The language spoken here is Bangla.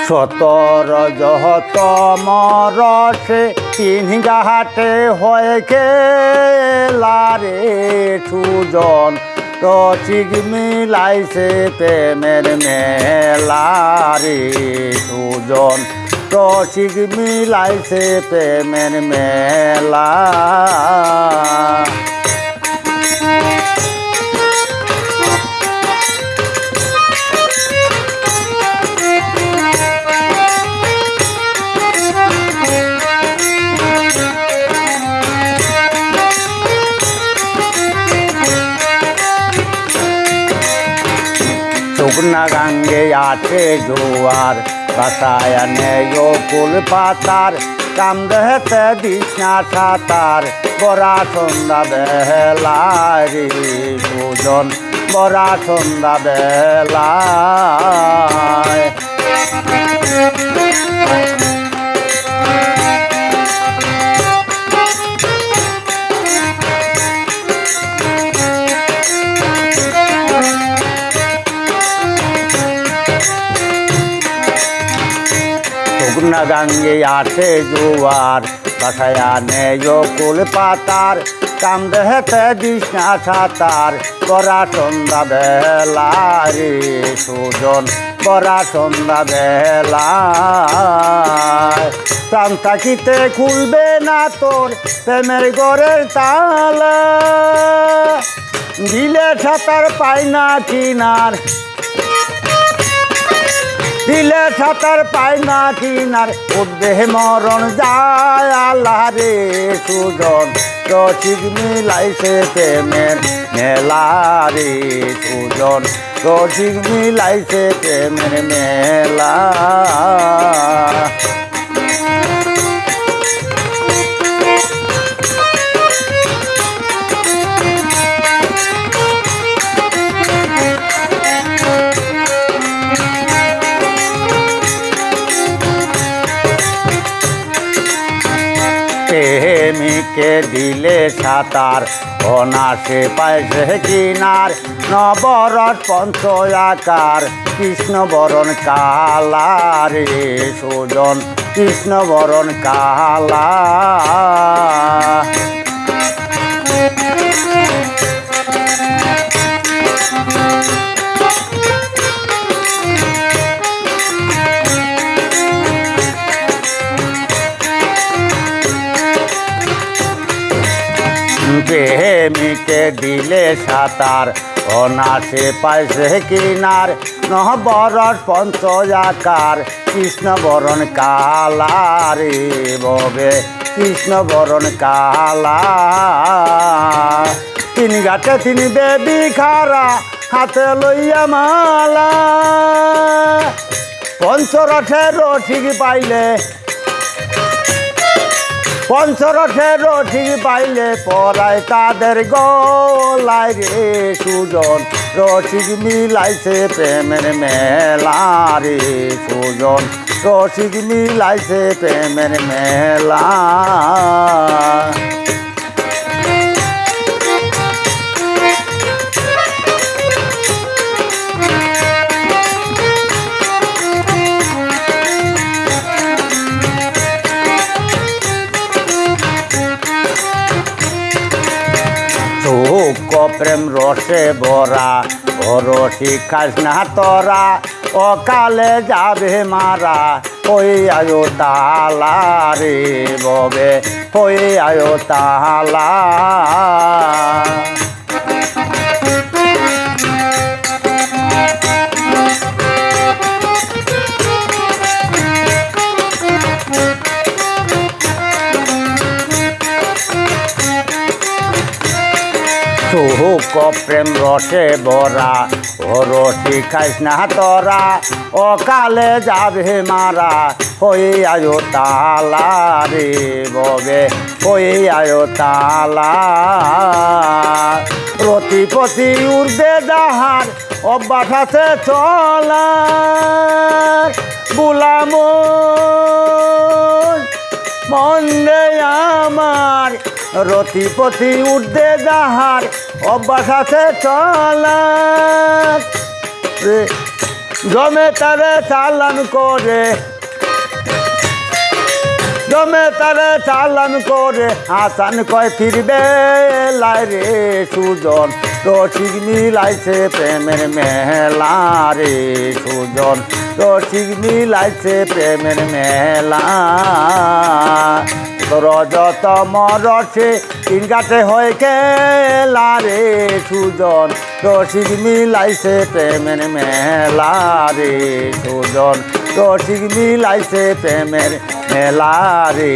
সতর যহতম রসে তিন ঘাটে হয়ে খেলারে সুজন রসিক মিলাইছে প্রেমের মেলারে সুজন রসিক মিলাইছে প্রেমের মেলা। শুকনা গাঙ্গে আছে জোয়ার বাসায় নেয় কুল পাতার কামদেহতে দিশনা সাতার বরা সন্ধ্যা বেলায় সুজন বরা সন্ধ্যা বেলায়। শুকনা গাঙ্গে আছে জোয়ার বাসায় নেয় কুল পাতার কামদেহতে দিশনা সাতার বরা সন্ধ্যা বেলায় সুজন বরা সন্ধ্যা বেলায়। প্রাণ থাকিতে খুলবে না তোর প্রেমের ঘরের তালা দিলে সাঁতার পায় না কিনার দিলে সাঁতার পায় না কিনার উঠবে মরণ যায় আল্লাহ রে সুজন রসিক মিলাইছে প্রেমের মেলা রে সুজন রসিক মিলাইছে প্রেমের মেলা। প্রেমিকে দিলে সাঁতার অনাসে পাইছে কিনার নবরস পঞ্চয়াকার কৃষ্ণবরণ কালা রে সুজন কৃষ্ণবরণ কালা। প্রেমিকে দিলে সাঁতার অনাসে পাইছে কিনার নহবরস পঞ্চয়াকার কৃষ্ণবরণ কালা রে ববে কৃষ্ণবরণ কালা। তিন ঘাটে তিন বেবি খারা হাতে লইয়া মালা পঞ্চরথে রসিক পাইলে পঞ্চরথে রসিক পাইলে পরায় তাদের গলায় রে সুজন রসিক মিলাইছে প্রেমের মেলা রে সুজন রসিক মিলাইছে প্রেমের মেলা। প্রেম রসে ভরা ও রসিক খাস না তোরা অকালে যাবে মারা ওই আয়ো তালা রে ববে ওই আয়ো তালা। সুখ প্রেম রসে ভরা ও রসিক খাইস না তোরা অকালে যাবে মারা হয়ে আয়ো তালা রে ববে হয়ে আয়ো তালা। রতিপতি উর্দে যাহার অভ্যাস আছে চলার বুলাম মন্দে আমার রতিপতি উর্দে যাহার অভ্যাস আছে চলার জমে তারে চালান করে জমে তারে চালান করে হাসান কয় ফিরবে রে সুজন রসিক মিলাইছে প্রেমের মেলা রে সুজন রসিক মিলাইছে প্রেমের মেলা রজত মরসে তিন কাটে হয়ে খেলা রে সুজন রসিক মিলাইছে প্রেমের মেলা রে সুজন রসিক মিলাইছে প্রেমের মেলা রে।